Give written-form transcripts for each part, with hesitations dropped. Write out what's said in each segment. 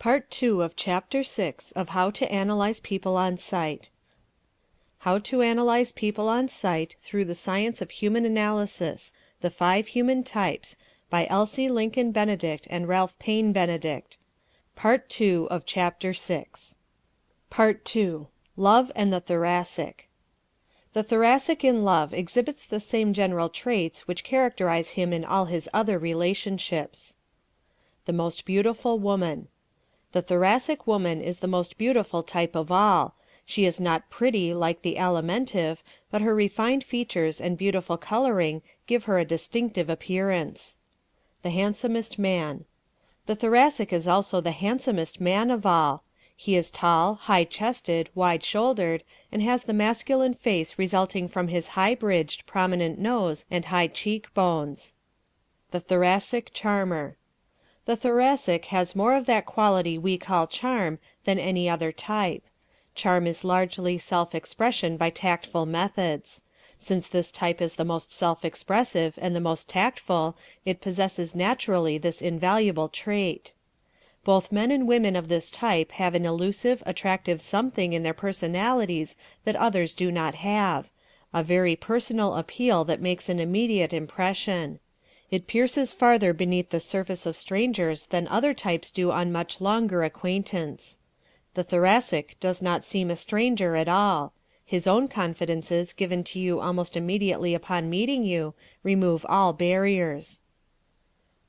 Part 2 of Chapter 6 of How to Analyze People on Sight. How to Analyze People on Sight Through the Science of Human Analysis, The 5 Human Types, by Elsie Lincoln Benedict and Ralph Paine Benedict. Part 2 of Chapter 6. Part 2. Love and the Thoracic. The Thoracic in love exhibits the same general traits which characterize him in all his other relationships. The most beautiful woman. The Thoracic woman is the most beautiful type of all. She is not pretty like the Alimentive, but her refined features and beautiful coloring give her a distinctive appearance. The handsomest man. The Thoracic is also the handsomest man of all. He is tall, high-chested, wide-shouldered, and has the masculine face resulting from his high-bridged, prominent nose and high cheek-bones. The Thoracic charmer. The Thoracic has more of that quality we call charm than any other type. Charm is largely self-expression by tactful methods. Since this type is the most self-expressive and the most tactful, it possesses naturally this invaluable trait. Both men and women of this type have an elusive, attractive something in their personalities that others do not have, a very personal appeal that makes an immediate impression. It pierces farther beneath the surface of strangers than other types do on much longer acquaintance. The Thoracic does not seem a stranger at all. His own confidences, given to you almost immediately upon meeting you, remove all barriers.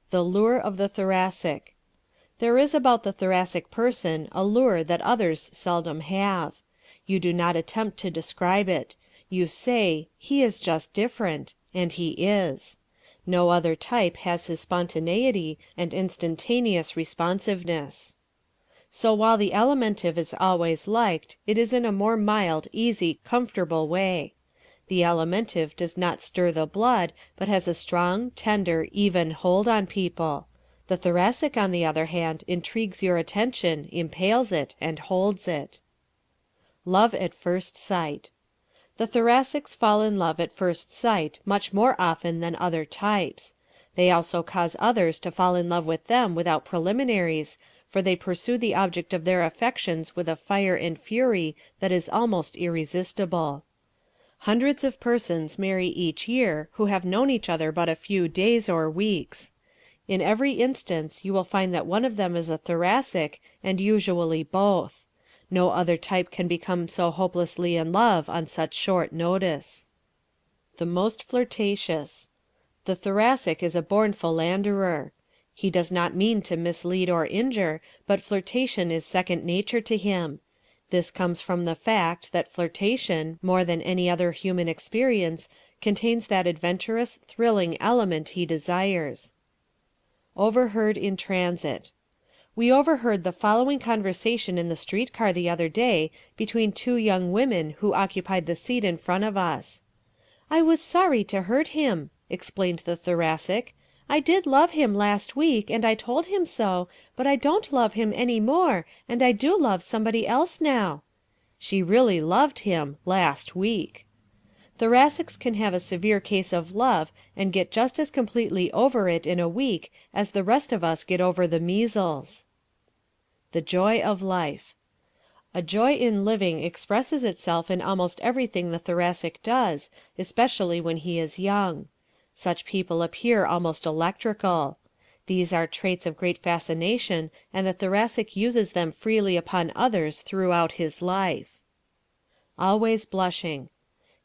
The lure of the Thoracic. There is about the Thoracic person a lure that others seldom have. You do not attempt to describe it. You say, "He is just different," and he is. No other type has his spontaneity and instantaneous responsiveness. So while the Alimentive is always liked, it is in a more mild, easy, comfortable way. The Alimentive does not stir the blood, but has a strong, tender, even hold on people. The Thoracic, on the other hand, intrigues your attention, impales it, and holds it. Love at first sight. The Thoracics fall in love at first sight much more often than other types. They also cause others to fall in love with them without preliminaries, for they pursue the object of their affections with a fire and fury that is almost irresistible. Hundreds of persons marry each year who have known each other but a few days or weeks. In every instance you will find that one of them is a Thoracic, and usually both. No other type can become so hopelessly in love on such short notice. The most flirtatious. The Thoracic is a born philanderer. He does not mean to mislead or injure, but flirtation is second nature to him. This comes from the fact that flirtation, more than any other human experience, contains that adventurous, thrilling element he desires. Overheard in transit. We overheard the following conversation in the streetcar the other day between two young women who occupied the seat in front of us. "I was sorry to hurt him," explained the Thoracic. "I did love him last week, and I told him so, but I don't love him any more, and I do love somebody else now." She really loved him last week. Thoracics can have a severe case of love and get just as completely over it in a week as the rest of us get over the measles. The joy of life. A joy in living expresses itself in almost everything the Thoracic does, especially when he is young. Such people appear almost electrical. These are traits of great fascination, and the Thoracic uses them freely upon others throughout his life. Always blushing.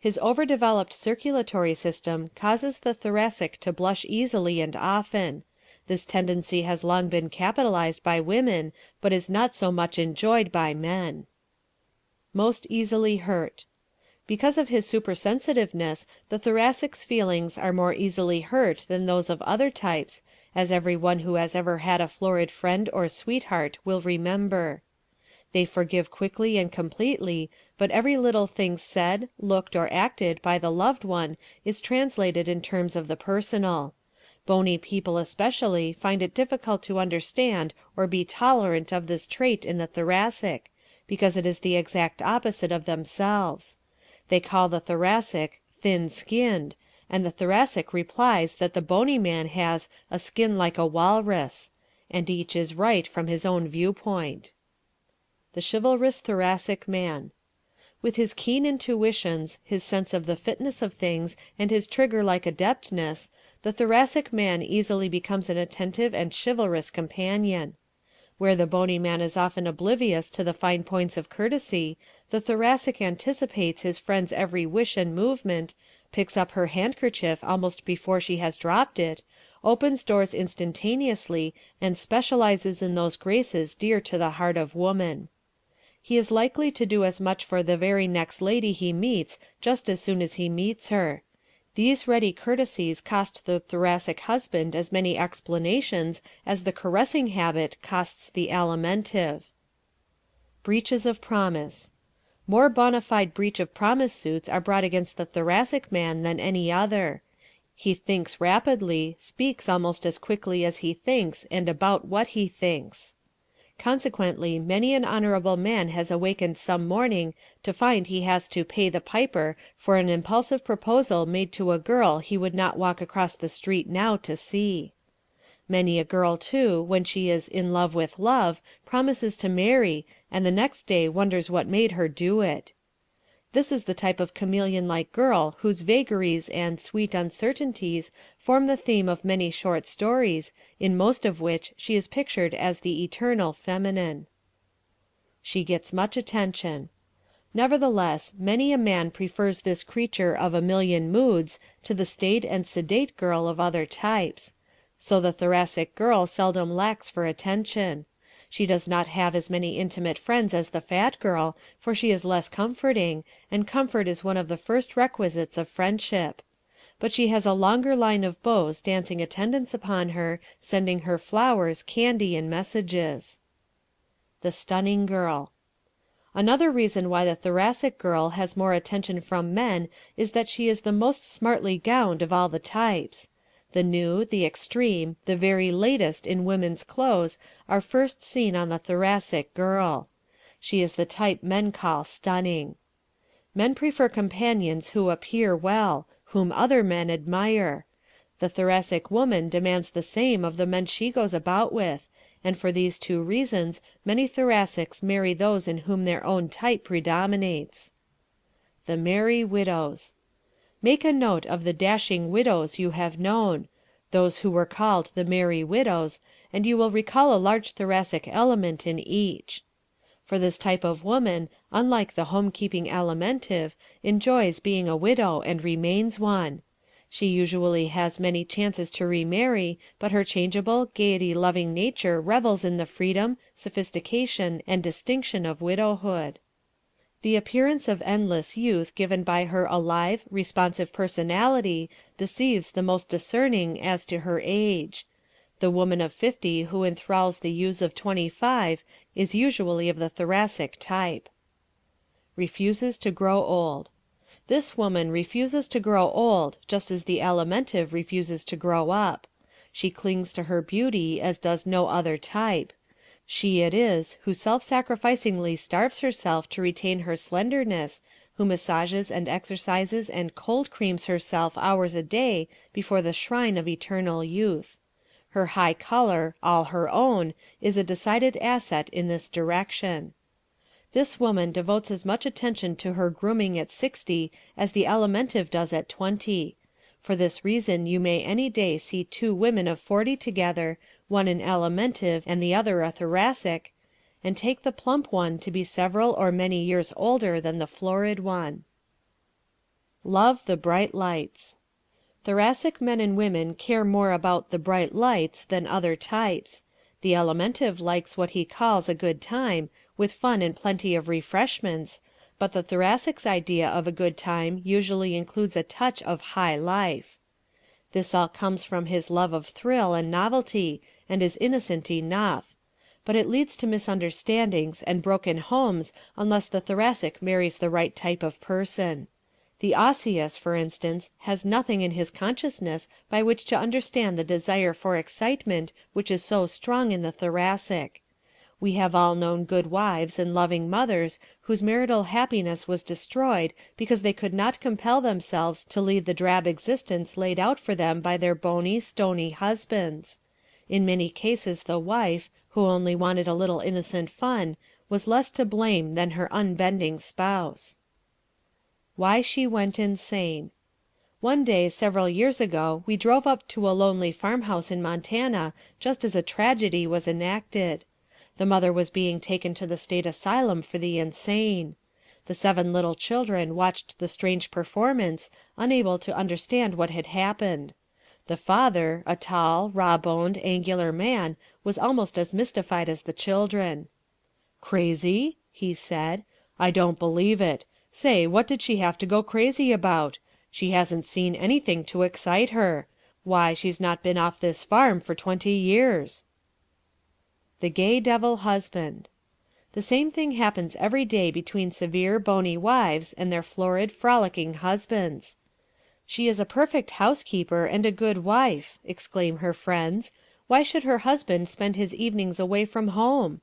His overdeveloped circulatory system causes the Thoracic to blush easily and often. This tendency has long been capitalized by women, but is not so much enjoyed by men. Most easily hurt. Because of his supersensitiveness, the Thoracic's feelings are more easily hurt than those of other types, as every one who has ever had a florid friend or sweetheart will remember. They forgive quickly and completely, but every little thing said, looked, or acted by the loved one is translated in terms of the personal. Bony people especially find it difficult to understand or be tolerant of this trait in the Thoracic, because it is the exact opposite of themselves. They call the Thoracic thin-skinned, and the Thoracic replies that the bony man has a skin like a walrus. and each is right from his own viewpoint. The chivalrous Thoracic man. With his keen intuitions, his sense of the fitness of things, and his trigger-like adeptness, the Thoracic man easily becomes an attentive and chivalrous companion. Where the bony man is often oblivious to the fine points of courtesy, the Thoracic anticipates his friend's every wish and movement, picks up her handkerchief almost before she has dropped it, opens doors instantaneously, and specializes in those graces dear to the heart of woman. He is likely to do as much for the very next lady he meets just as soon as he meets her. These ready courtesies cost the Thoracic husband as many explanations as the caressing habit costs the Alimentive. Breaches of promise. More bona fide breach of promise suits are brought against the Thoracic man than any other. He thinks rapidly, speaks almost as quickly as he thinks and about what he thinks. Consequently, many an honorable man has awakened some morning to find he has to pay the piper for an impulsive proposal made to a girl he would not walk across the street now to see. Many a girl, too, when she is in love with love, promises to marry, and the next day wonders what made her do it. This is the type of chameleon-like girl whose vagaries and sweet uncertainties form the theme of many short stories, in most of which she is pictured as the eternal feminine. She gets much attention. Nevertheless, many a man prefers this creature of a million moods to the staid and sedate girl of other types. So the Thoracic girl seldom lacks for attention. She does not have as many intimate friends as the fat girl, for she is less comforting, and comfort is one of the first requisites of friendship. But she has a longer line of beaux dancing attendance upon her, sending her flowers, candy, and messages. The stunning girl. Another reason why the Thoracic girl has more attention from men is that she is the most smartly gowned of all the types. The new, the extreme, the very latest in women's clothes are first seen on the Thoracic girl. She is the type men call stunning. Men prefer companions who appear well, whom other men admire. The Thoracic woman demands the same of the men she goes about with, and for these two reasons many Thoracics marry those in whom their own type predominates. The merry widows. Make a note of the dashing widows you have known, those who were called the merry widows, and you will recall a large Thoracic element in each. For this type of woman, unlike the home-keeping Alimentive, enjoys being a widow and remains one. She usually has many chances to remarry, but her changeable, gaiety-loving nature revels in the freedom, sophistication, and distinction of widowhood. The appearance of endless youth given by her alive, responsive personality deceives the most discerning as to her age. The woman of 50 who enthralls the youths of 25 is usually of the Thoracic type. Refuses to grow old. This woman refuses to grow old just as the Alimentive refuses to grow up. She clings to her beauty as does no other type. She it is who self-sacrificingly starves herself to retain her slenderness, who massages and exercises and cold creams herself hours a day before the shrine of eternal youth. Her high color, all her own, is a decided asset in this direction. This woman devotes as much attention to her grooming at 60 as the Alimentive does at 20. For this reason you may any day see two women of 40 together, one an Alimentive and the other a Thoracic, and take the plump one to be several or many years older than the florid one. Love the bright lights. Thoracic men and women care more about the bright lights than other types. The Alimentive likes what he calls a good time, with fun and plenty of refreshments, but the Thoracic's idea of a good time usually includes a touch of high life. This all comes from his love of thrill and novelty, and is innocent enough. But it leads to misunderstandings and broken homes unless the Thoracic marries the right type of person. The Osseous, for instance, has nothing in his consciousness by which to understand the desire for excitement which is so strong in the Thoracic. We have all known good wives and loving mothers whose marital happiness was destroyed because they could not compel themselves to lead the drab existence laid out for them by their bony, stony husbands. In many cases the wife, who only wanted a little innocent fun, was less to blame than her unbending spouse. Why She Went Insane. One day several years ago we drove up to a lonely farmhouse in Montana just as a tragedy was enacted. The mother was being taken to the state asylum for the insane. The 7 little children watched the strange performance, unable to understand what had happened. The father, a tall, raw-boned, angular man, was almost as mystified as the children. "Crazy?" he said. "I don't believe it. Say, what did she have to go crazy about? She hasn't seen anything to excite her. Why, she's not been off this farm for 20 years." The Gay Devil Husband. The same thing happens every day between severe, bony wives and their florid, frolicking husbands. "She is a perfect housekeeper and a good wife," exclaim her friends. "Why should her husband spend his evenings away from home?"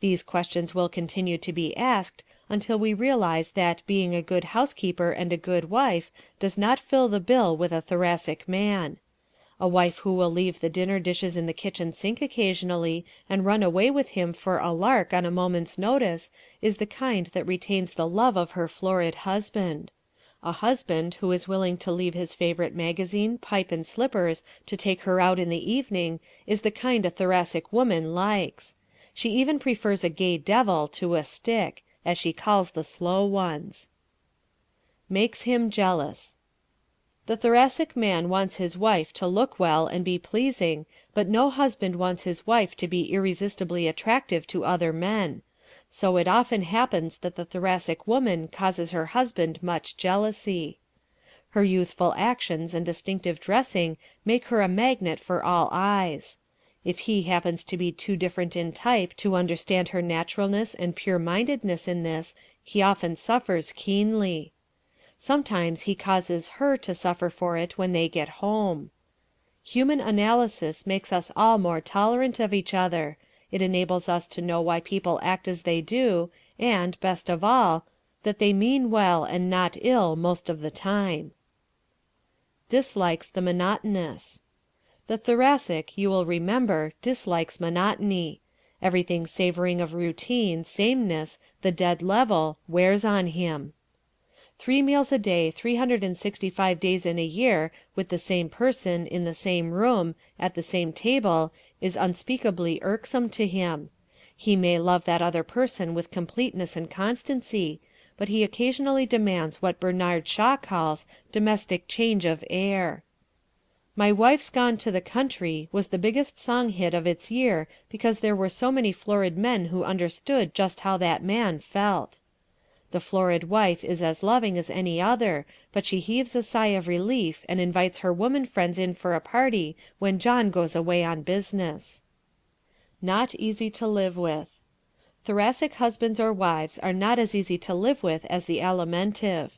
These questions will continue to be asked until we realize that being a good housekeeper and a good wife does not fill the bill with a Thoracic man. A wife who will leave the dinner dishes in the kitchen sink occasionally and run away with him for a lark on a moment's notice is the kind that retains the love of her florid husband. A husband who is willing to leave his favorite magazine, pipe and slippers to take her out in the evening is the kind a Thoracic woman likes. She even prefers a gay devil to a stick, as she calls the slow ones. Makes him jealous. The Thoracic man wants his wife to look well and be pleasing, but no husband wants his wife to be irresistibly attractive to other men. So it often happens that the Thoracic woman causes her husband much jealousy. Her youthful actions and distinctive dressing make her a magnet for all eyes. If he happens to be too different in type to understand her naturalness and pure-mindedness in this, he often suffers keenly. Sometimes he causes her to suffer for it when they get home. Human analysis makes us all more tolerant of each other. It enables us to know why people act as they do, and, best of all, that they mean well and not ill most of the time. Dislikes the monotonous. The Thoracic, you will remember, dislikes monotony. Everything savoring of routine, sameness, the dead level, wears on him. 3 meals a day, 365 days in a year, with the same person, in the same room, at the same table, is unspeakably irksome to him. He may love that other person with completeness and constancy, but he occasionally demands what Bernard Shaw calls domestic change of air. My Wife's Gone to the Country was the biggest song hit of its year because there were so many florid men who understood just how that man felt. The florid wife is as loving as any other, but she heaves a sigh of relief and invites her woman friends in for a party when John goes away on business. Not easy to live with. Thoracic husbands or wives are not as easy to live with as the Alimentive.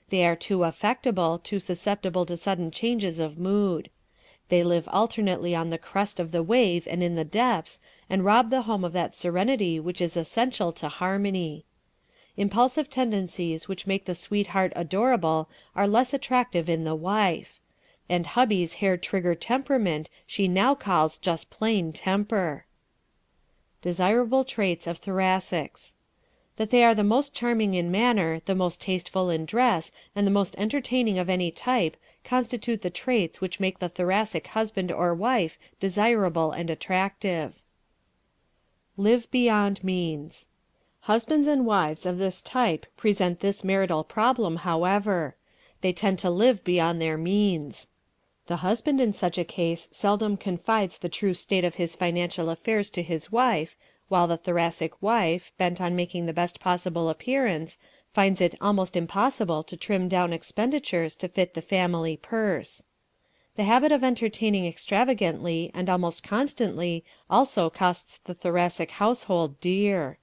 They are too affectable, too susceptible to sudden changes of mood. They live alternately on the crest of the wave and in the depths, and rob the home of that serenity which is essential to harmony. Impulsive tendencies which make the sweetheart adorable are less attractive in the wife. And hubby's hair-trigger temperament she now calls just plain temper. Desirable traits of Thoracics. That they are the most charming in manner, the most tasteful in dress, and the most entertaining of any type, constitute the traits which make the Thoracic husband or wife desirable and attractive. Live beyond means. Husbands and wives of this type present this marital problem, however. They tend to live beyond their means. The husband in such a case seldom confides the true state of his financial affairs to his wife, while the Thoracic wife, bent on making the best possible appearance, finds it almost impossible to trim down expenditures to fit the family purse. The habit of entertaining extravagantly and almost constantly also costs the Thoracic household dear.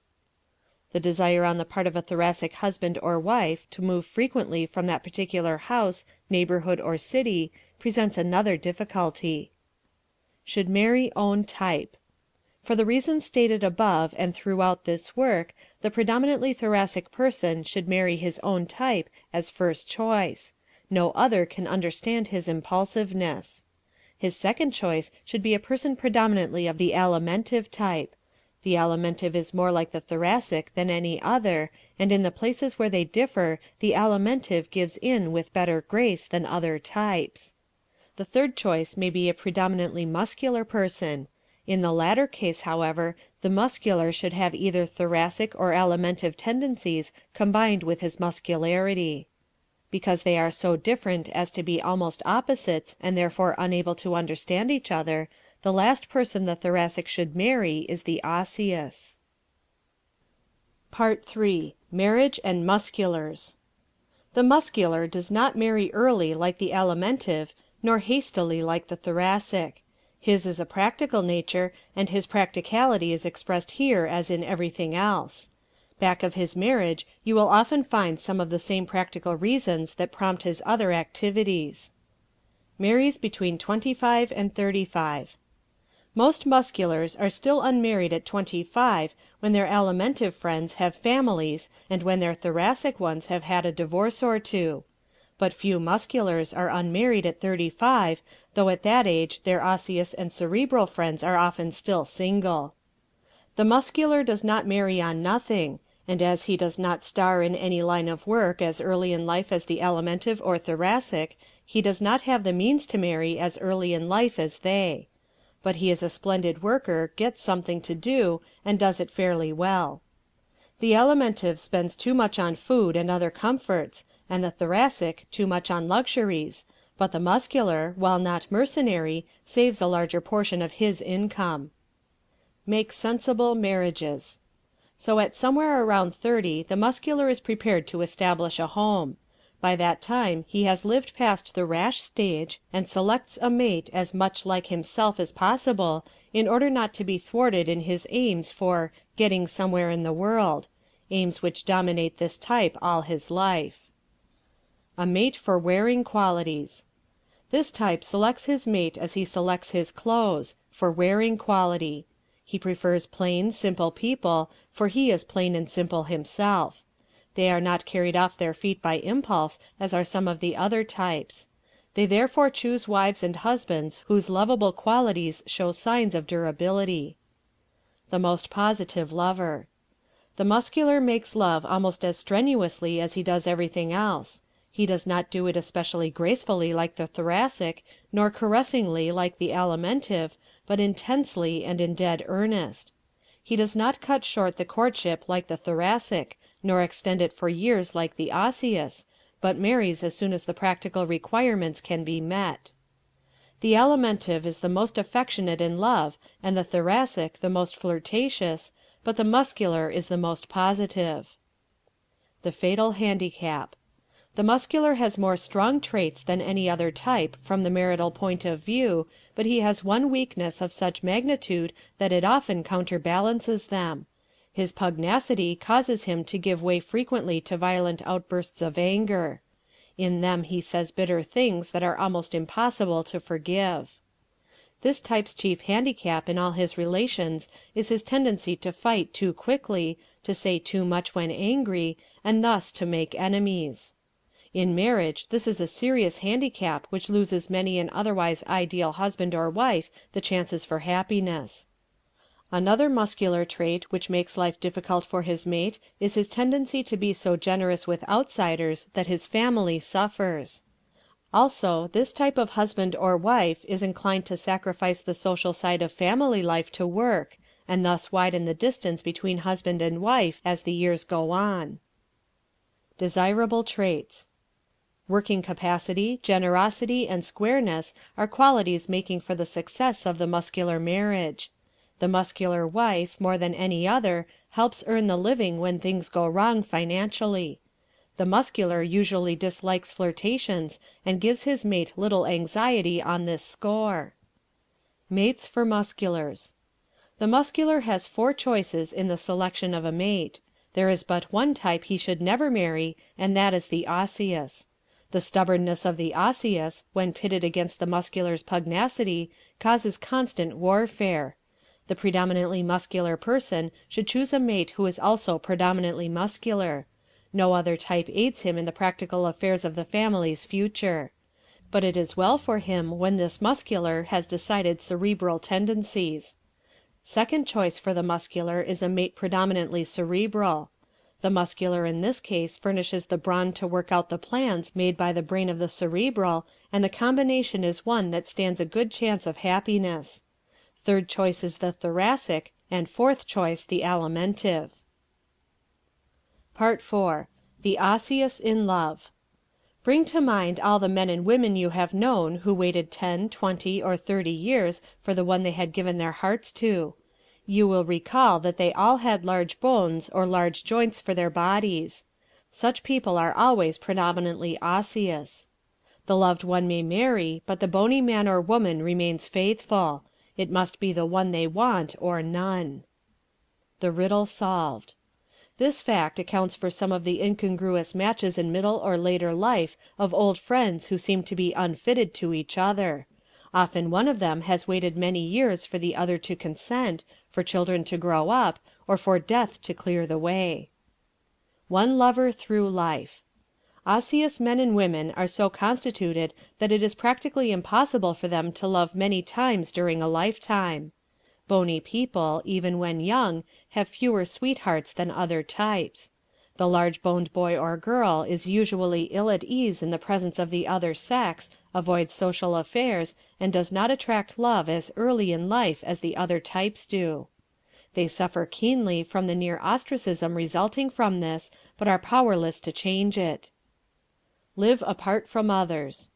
The desire on the part of a Thoracic husband or wife to move frequently from that particular house, neighborhood, or city presents another difficulty. Should marry own type. For the reasons stated above and throughout this work, the predominantly Thoracic person should marry his own type as first choice. No other can understand his impulsiveness. His second choice should be a person predominantly of the Alimentive type. The Alimentive is more like the Thoracic than any other, and in the places where they differ the Alimentive gives in with better grace than other types. The third choice may be a predominantly muscular person. In the latter case, however, the muscular should have either Thoracic or Alimentive tendencies combined with his muscularity. Because they are so different as to be almost opposites and therefore unable to understand each other, the last person the Thoracic should marry is the Osseous. Part 3. Marriage and Musculars. The muscular does not marry early like the Alimentive, nor hastily like the Thoracic. His is a practical nature, and his practicality is expressed here as in everything else. Back of his marriage you will often find some of the same practical reasons that prompt his other activities. Marries between 25 and 35. Most musculars are still unmarried at 25 when their Alimentive friends have families and when their Thoracic ones have had a divorce or two. But few musculars are unmarried at 35, though at that age their Osseous and Cerebral friends are often still single. The muscular does not marry on nothing, and as he does not star in any line of work as early in life as the Alimentive or Thoracic, he does not have the means to marry as early in life as they. But he is a splendid worker, gets something to do, and does it fairly well. The Alimentive spends too much on food and other comforts, and the Thoracic too much on luxuries, but the muscular, while not mercenary, saves a larger portion of his income. Make sensible marriages. So at somewhere around 30 the muscular is prepared to establish a home. By that time he has lived past the rash stage and selects a mate as much like himself as possible in order not to be thwarted in his aims for "getting somewhere in the world," aims which dominate this type all his life. A mate for wearing qualities. This type selects his mate as he selects his clothes, for wearing quality. He prefers plain, simple people, for he is plain and simple himself. They are not carried off their feet by impulse as are some of the other types. They therefore choose wives and husbands whose lovable qualities show signs of durability. The most positive lover. The muscular makes love almost as strenuously as he does everything else. He does not do it especially gracefully like the Thoracic, nor caressingly like the Alimentive, but intensely and in dead earnest. He does not cut short the courtship like the Thoracic, nor extend it for years like the Osseous, but marries as soon as the practical requirements can be met. The Alimentive is the most affectionate in love, and the Thoracic the most flirtatious, but the muscular is the most positive. The fatal handicap. The muscular has more strong traits than any other type from the marital point of view, but he has one weakness of such magnitude that it often counterbalances them. His pugnacity causes him to give way frequently to violent outbursts of anger. In them he says bitter things that are almost impossible to forgive. This type's chief handicap in all his relations is his tendency to fight too quickly, to say too much when angry, and thus to make enemies. In marriage this is a serious handicap which loses many an otherwise ideal husband or wife the chances for happiness. Another muscular trait which makes life difficult for his mate is his tendency to be so generous with outsiders that his family suffers. Also, this type of husband or wife is inclined to sacrifice the social side of family life to work, and thus widen the distance between husband and wife as the years go on. Desirable traits. Working capacity, generosity, and squareness are qualities making for the success of the muscular marriage. The muscular wife, more than any other, helps earn the living when things go wrong financially. The muscular usually dislikes flirtations and gives his mate little anxiety on this score. Mates for musculars. The muscular has 4 choices in the selection of a mate. There is but one type he should never marry, and that is the Osseous. The stubbornness of the Osseous, when pitted against the muscular's pugnacity, causes constant warfare. The predominantly muscular person should choose a mate who is also predominantly muscular. No other type aids him in the practical affairs of the family's future. but it is well for him when this muscular has decided cerebral tendencies. Second choice for the muscular is a mate predominantly cerebral. The muscular in this case furnishes the brawn to work out the plans made by the brain of the cerebral, and the combination is one that stands a good chance of happiness. Third choice is the thoracic, and fourth choice the alimentive. Part 4. The Osseous in Love. Bring to mind all the men and women you have known who waited 10, 20, or 30 years for the one they had given their hearts to. You will recall that they all had large bones or large joints for their bodies. Such people are always predominantly osseous. The loved one may marry, but the bony man or woman remains faithful. It must be the one they want or none. The riddle solved. This fact accounts for some of the incongruous matches in middle or later life of old friends who seem to be unfitted to each other. Often one of them has waited many years for the other to consent, for children to grow up, or for death to clear the way. One lover through life. Osseous men and women are so constituted that it is practically impossible for them to love many times during a lifetime. Bony people, even when young, have fewer sweethearts than other types. The large-boned boy or girl is usually ill at ease in the presence of the other sex, avoids social affairs, and does not attract love as early in life as the other types do. They suffer keenly from the near ostracism resulting from this, but are powerless to change it. Live apart from others.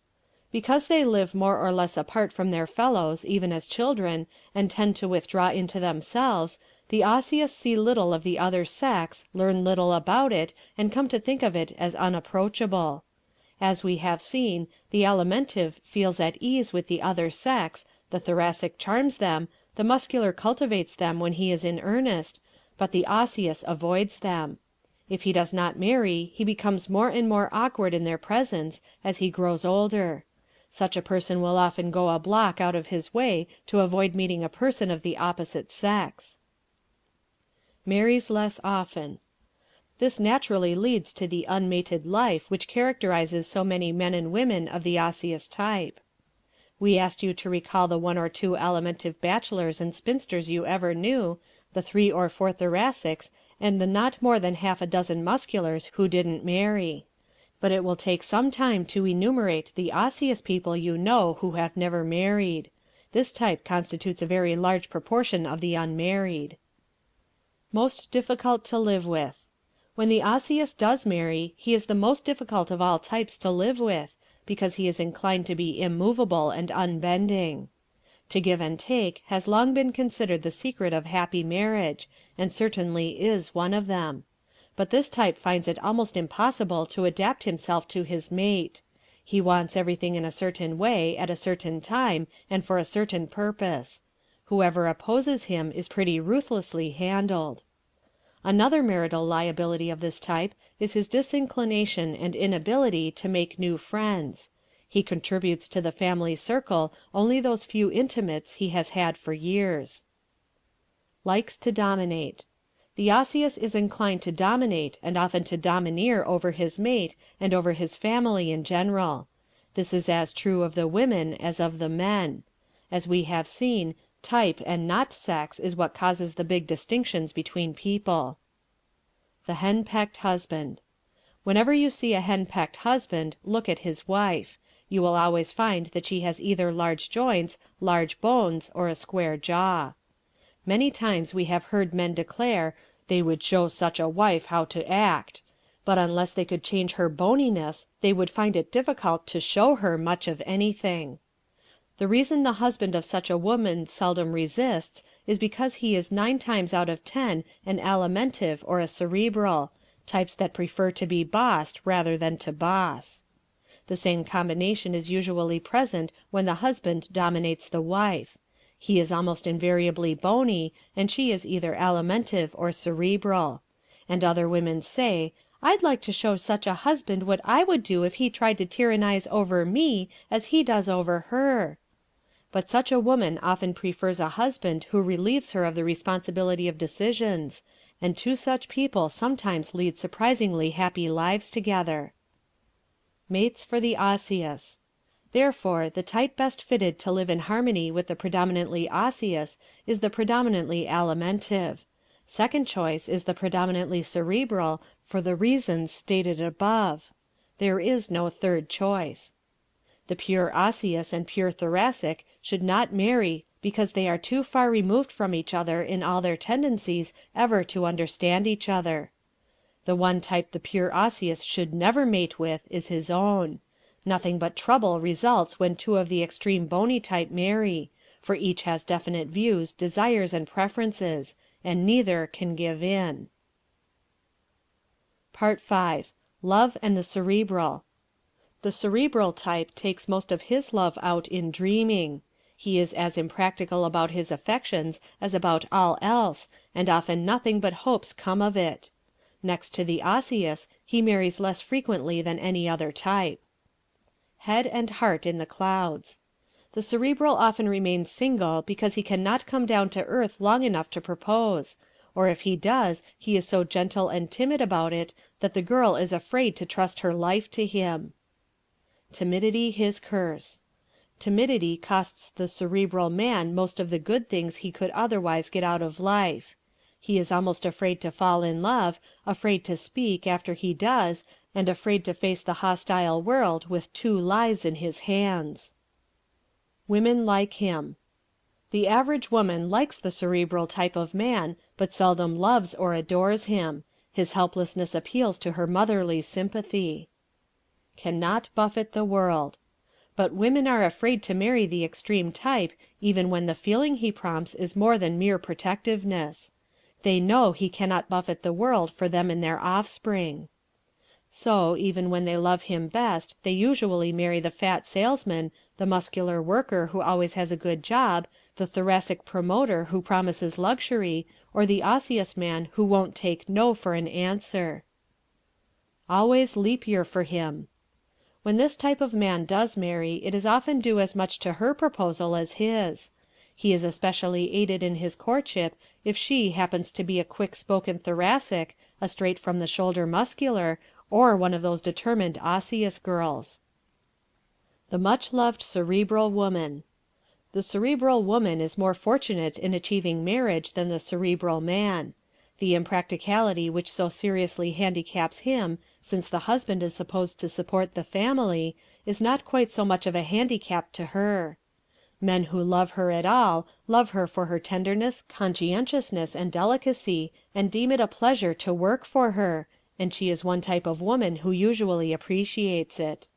Because they live more or less apart from their fellows, even as children, and tend to withdraw into themselves, the osseous see little of the other sex, learn little about it, and come to think of it as unapproachable. As we have seen, the alimentive feels at ease with the other sex, the thoracic charms them, the muscular cultivates them when he is in earnest, but the osseous avoids them. If he does not marry, he becomes more and more awkward in their presence as he grows older. Such a person will often go a block out of his way to avoid meeting a person of the opposite sex. Marries less often. This naturally leads to the unmated life which characterizes so many men and women of the osseous type. We asked you to recall the 1 or 2 alimentive bachelors and spinsters you ever knew, the 3 or 4 thoracics, and the not more than half a dozen musculars who didn't marry. But it will take some time to enumerate the osseous people you know who have never married. This type constitutes a very large proportion of the unmarried. Most difficult to live with. When the osseous does marry, he is the most difficult of all types to live with, because he is inclined to be immovable and unbending. To give and take has long been considered the secret of happy marriage, and certainly is one of them. But this type finds it almost impossible to adapt himself to his mate. He wants everything in a certain way, at a certain time, and for a certain purpose. Whoever opposes him is pretty ruthlessly handled. Another marital liability of this type is his disinclination and inability to make new friends. He contributes to the family circle only those few intimates he has had for years. Likes to dominate. The osseous is inclined to dominate and often to domineer over his mate and over his family in general. This is as true of the women as of the men. As we have seen, type and not sex is what causes the big distinctions between people. The henpecked husband. Whenever you see a henpecked husband, look at his wife. You will always find that she has either large joints, large bones, or a square jaw. Many times we have heard men declare, "They would show such a wife how to act," but unless they could change her boniness, they would find it difficult to show her much of anything. The reason the husband of such a woman seldom resists is because he is 9 times out of 10 an alimentive or a cerebral, types that prefer to be bossed rather than to boss. The same combination is usually present when the husband dominates the wife. He is almost invariably bony, and she is either alimentive or cerebral. And other women say, "I'd like to show such a husband what I would do if he tried to tyrannize over me as he does over her." But such a woman often prefers a husband who relieves her of the responsibility of decisions, and 2 such people sometimes lead surprisingly happy lives together. Mates for the osseous. Therefore, the type best fitted to live in harmony with the predominantly osseous is the predominantly alimentive. Second choice is the predominantly cerebral, for the reasons stated above. There is no third choice. The pure osseous and pure thoracic should not marry because they are too far removed from each other in all their tendencies ever to understand each other. The one type the pure osseous should never mate with is his own. Nothing but trouble results when two of the extreme bony type marry, for each has definite views, desires, and preferences, and neither can give in. Part 5. Love and the Cerebral. The cerebral type takes most of his love out in dreaming. He is as impractical about his affections as about all else, and often nothing but hopes come of it. Next to the osseous, he marries less frequently than any other type. Head and heart in the clouds. The cerebral often remains single because he cannot come down to earth long enough to propose, or if he does, he is so gentle and timid about it that the girl is afraid to trust her life to him. Timidity his curse. Timidity costs the cerebral man most of the good things he could otherwise get out of life. He is almost afraid to fall in love, afraid to speak after he does, and afraid to face the hostile world with 2 lives in his hands. Women like him. The average woman likes the cerebral type of man, but seldom loves or adores him. His helplessness appeals to her motherly sympathy. Cannot buffet the world. But women are afraid to marry the extreme type even when the feeling he prompts is more than mere protectiveness. They know he cannot buffet the world for them and their offspring. So, even when they love him best, they usually marry the fat salesman, the muscular worker who always has a good job, the thoracic promoter who promises luxury, or the osseous man who won't take no for an answer. Always leap year for him. When this type of man does marry, it is often due as much to her proposal as his. He is especially aided in his courtship if she happens to be a quick-spoken thoracic, a straight-from-the-shoulder muscular, or one of those determined osseous girls. The much-loved cerebral woman. The cerebral woman is more fortunate in achieving marriage than the cerebral man. The impracticality which so seriously handicaps him, since the husband is supposed to support the family, is not quite so much of a handicap to her. Men who love her at all, love her for her tenderness, conscientiousness, and delicacy, and deem it a pleasure to work for her, and she is one type of woman who usually appreciates it.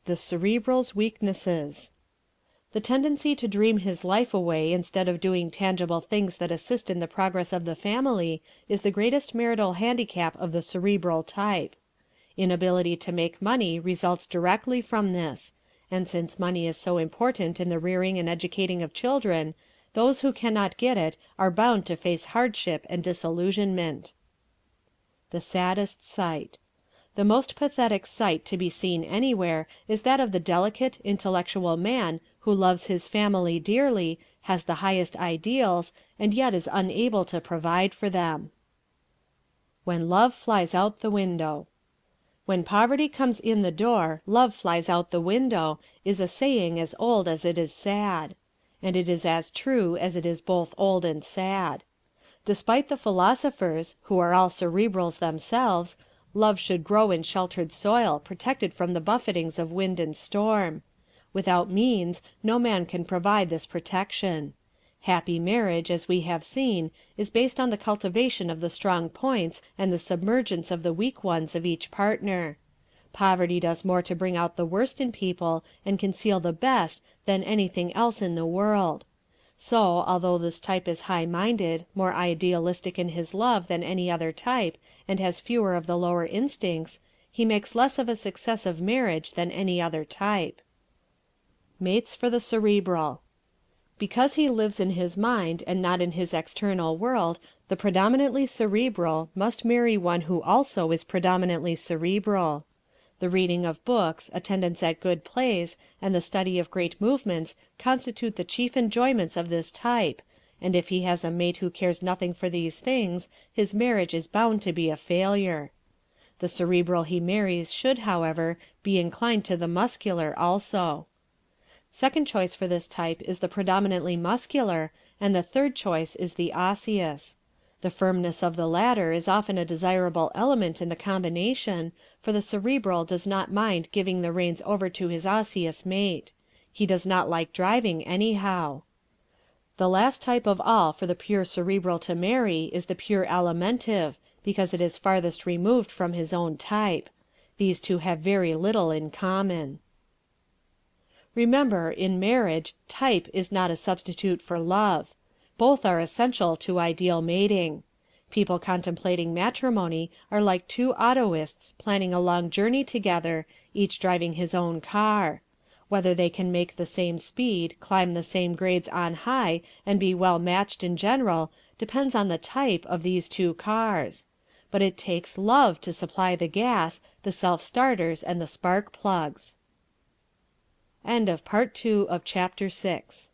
The cerebral's weaknesses. The tendency to dream his life away instead of doing tangible things that assist in the progress of the family is the greatest marital handicap of the cerebral type. Inability to make money results directly from this, and since money is so important in the rearing and educating of children, those who cannot get it are bound to face hardship and disillusionment. The saddest sight. The most pathetic sight to be seen anywhere is that of the delicate, intellectual man who loves his family dearly, has the highest ideals, and yet is unable to provide for them. When love flies out the window. When poverty comes in the door, love flies out the window, is a saying as old as it is sad. And it is as true as it is both old and sad. Despite the philosophers, who are all cerebrals themselves, love should grow in sheltered soil, protected from the buffetings of wind and storm. Without means, no man can provide this protection. Happy marriage, as we have seen, is based on the cultivation of the strong points and the submergence of the weak ones of each partner. Poverty does more to bring out the worst in people and conceal the best than anything else in the world. So, although this type is high-minded, more idealistic in his love than any other type, and has fewer of the lower instincts, he makes less of a success of marriage than any other type. Mates for the cerebral. Because he lives in his mind and not in his external world, the predominantly cerebral must marry one who also is predominantly cerebral. The reading of books, attendance at good plays, and the study of great movements constitute the chief enjoyments of this type, and if he has a mate who cares nothing for these things, his marriage is bound to be a failure. The cerebral he marries should, however, be inclined to the muscular also. Second choice for this type is the predominantly muscular, and the third choice is the osseous. The firmness of the latter is often a desirable element in the combination, for the cerebral does not mind giving the reins over to his osseous mate. He does not like driving, anyhow. The last type of all for the pure cerebral to marry is the pure alimentive, because it is farthest removed from his own type. These two have very little in common. Remember, in marriage, type is not a substitute for love. Both are essential to ideal mating. People contemplating matrimony are like two autoists planning a long journey together, each driving his own car. Whether they can make the same speed, climb the same grades on high, and be well matched in general, depends on the type of these two cars. But it takes love to supply the gas, the self-starters, and the spark plugs. End of Part 2 of Chapter 6.